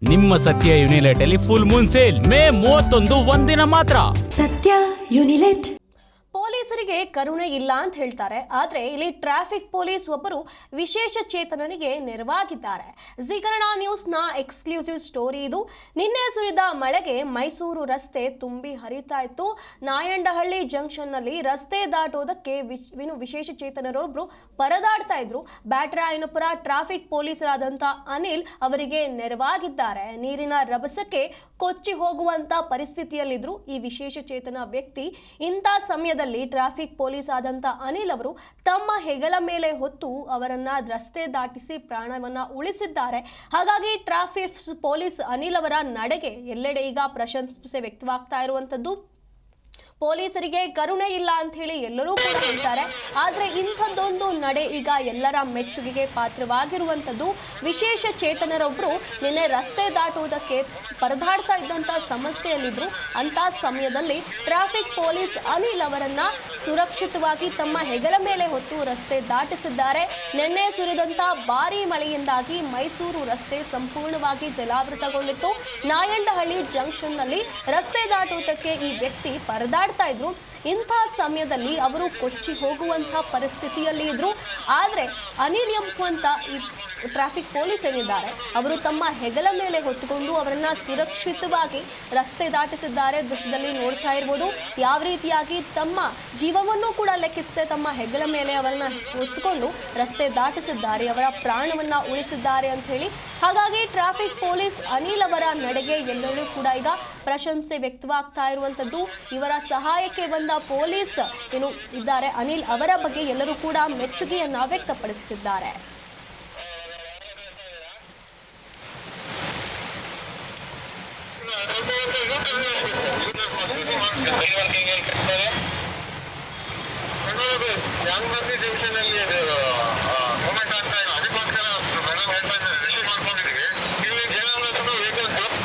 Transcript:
ನಿಮ್ಮ ಸತ್ಯ ಯುನಿಲೆಟ್ ಅಲ್ಲಿ ಫುಲ್ ಮೂನ್ ಸೇಲ್ ಮೇ 31 ಒಂದಿನ ಮಾತ್ರ. ಸತ್ಯ ಯುನಿಲೆಟ್. ಪೊಲೀಸರಿಗೆ ಕರುಣೆ ಇಲ್ಲ ಅಂತ ಹೇಳ್ತಾರೆ, ಆದರೆ ಇಲ್ಲಿ ಟ್ರಾಫಿಕ್ ಪೊಲೀಸ್ ಒಬ್ಬರು ವಿಶೇಷ ಚೇತನನಿಗೆ ನೆರವಾಗಿದ್ದಾರೆ. ಜಿ ಕನ್ನಡ ನ್ಯೂಸ್ನ ಎಕ್ಸ್ಕ್ಲೂಸಿವ್ ಸ್ಟೋರಿ ಇದು. ನಿನ್ನೆ ಸುರಿದ ಮಳೆಗೆ ಮೈಸೂರು ರಸ್ತೆ ತುಂಬಿ ಹರಿತಾ ಇತ್ತು. ನಾಯಂಡಹಳ್ಳಿ ಜಂಕ್ಷನ್ನಲ್ಲಿ ರಸ್ತೆ ದಾಟೋದಕ್ಕೆ ವಿಶೇಷ ಚೇತನರೊಬ್ಬರು ಪರದಾಡ್ತಾ ಇದ್ರು. ಬ್ಯಾಟರಾಯನಪುರ ಟ್ರಾಫಿಕ್ ಪೊಲೀಸರಾದಂಥ ಅನಿಲ್ ಅವರಿಗೆ ನೆರವಾಗಿದ್ದಾರೆ. ನೀರಿನ ರಭಸಕ್ಕೆ ಕೊಚ್ಚಿ ಹೋಗುವಂತ ಪರಿಸ್ಥಿತಿಯಲ್ಲಿದ್ರು ಈ ವಿಶೇಷ ಚೇತನ ವ್ಯಕ್ತಿ. ಇಂಥ ಸಮಯದಲ್ಲಿ ಟ್ರಾಫಿಕ್ ಪೊಲೀಸ್ ಆದಂತ ಅನಿಲ್ ಅವರು ತಮ್ಮ ಹೆಗಲ ಮೇಲೆ ಹೊತ್ತು ಅವರನ್ನ ರಸ್ತೆ ದಾಟಿಸಿ ಪ್ರಾಣವನ್ನ ಉಳಿಸಿದ್ದಾರೆ. ಹಾಗಾಗಿ ಟ್ರಾಫಿಕ್ ಪೊಲೀಸ್ ಅನಿಲ್ ಅವರ ನಡೆಗೆ ಎಲ್ಲೆಡೆ ಈಗ ಪ್ರಶಂಸೆ ವ್ಯಕ್ತವಾಗ್ತಾ ಇರುವಂತದ್ದು. ಪೊಲೀಸರಿಗೆ ಕರುಣೆ ಇಲ್ಲ ಅಂತ ಹೇಳಿ ಎಲ್ಲರೂ ಕೂಡ ಹೇಳ್ತಾರೆ, ಆದರೆ ಇಂಥದ್ದೊಂದು ನಡೆ ಈಗ ಎಲ್ಲರ ಮೆಚ್ಚುಗೆಗೆ ಪಾತ್ರವಾಗಿರುವಂಥದ್ದು. ವಿಶೇಷ ಚೇತನರೊಬ್ಬರು ನಿನ್ನೆ ರಸ್ತೆ ದಾಟುವುದಕ್ಕೆ ಪರದಾಡ್ತಾ ಇದ್ದಂಥ ಸಮಸ್ಯೆಯಲ್ಲಿದ್ದರು. ಅಂಥ ಸಮಯದಲ್ಲಿ ಟ್ರಾಫಿಕ್ ಪೊಲೀಸ್ ಅನಿಲ್ ಅವರನ್ನ ಸುರಕ್ಷಿತವಾಗಿ ತಮ್ಮ ಹೆಗಲ ಮೇಲೆ ಹೊತ್ತು ರಸ್ತೆ ದಾಟಿಸಿದ್ದಾರೆ. ನಿನ್ನೆ ಸುರಿದಂಥ ಭಾರೀ ಮಳೆಯಿಂದಾಗಿ ಮೈಸೂರು ರಸ್ತೆ ಸಂಪೂರ್ಣವಾಗಿ ಜಲಾವೃತಗೊಂಡಿತ್ತು. ನಾಯಂಡಹಳ್ಳಿ ಜಂಕ್ಷನ್ನಲ್ಲಿ ರಸ್ತೆ ದಾಟುವುದಕ್ಕೆ ಈ ವ್ಯಕ್ತಿ ಪರದಾಡ್ತಾ ಇದ್ರು. ಇಂಥ ಸಮಯದಲ್ಲಿ ಅವರು ಕೊಚ್ಚಿ ಹೋಗುವಂತಹ ಪರಿಸ್ಥಿತಿಯಲ್ಲಿ ಇದ್ರು. ಆದರೆ ಅನಿಲ್ ಎಂಬುವಂತ ಈ ಟ್ರಾಫಿಕ್ ಪೊಲೀಸ್ ಏನಿದ್ದಾರೆ ಅವರು ತಮ್ಮ ಹೆಗಲ ಮೇಲೆ ಹೊತ್ತುಕೊಂಡು ಅವರನ್ನ ಸುರಕ್ಷಿತವಾಗಿ ರಸ್ತೆ ದಾಟಿಸಿದ್ದಾರೆ. ದೃಶ್ಯದಲ್ಲಿ ನೋಡ್ತಾ ಇರ್ಬೋದು ಯಾವ ರೀತಿಯಾಗಿ ತಮ್ಮ ಜೀವವನ್ನು ಕೂಡ ಲೆಕ್ಕಿಸದೆ ತಮ್ಮ ಹೆಗಲ ಮೇಲೆ ಅವರನ್ನ ಹೊತ್ತುಕೊಂಡು ರಸ್ತೆ ದಾಟಿಸಿದ್ದಾರೆ, ಅವರ ಪ್ರಾಣವನ್ನ ಉಳಿಸಿದ್ದಾರೆ ಅಂತ ಹೇಳಿ. ಹಾಗಾಗಿ ಟ್ರಾಫಿಕ್ ಪೊಲೀಸ್ ಅನಿಲ್ ಅವರ ನಡೆಗೆ ಎಲ್ಲರೂ ಕೂಡ ಈಗ ಪ್ರಶಂಸೆ ವ್ಯಕ್ತವಾಗ್ತಾ ಇರುವಂತದ್ದು. ಇವರ ಸಹಾಯಕ್ಕೆ ಬಂದ ಪೊಲೀಸ್ ಏನು ಇದ್ದಾರೆ ಅನಿಲ್ ಅವರ ಬಗ್ಗೆ ಎಲ್ಲರೂ ಕೂಡ ಮೆಚ್ಚುಗೆಯನ್ನ ವ್ಯಕ್ತಪಡಿಸುತ್ತಿದ್ದಾರೆ. ಜಂಕ್ಷನ್ ಅಲ್ಲಿ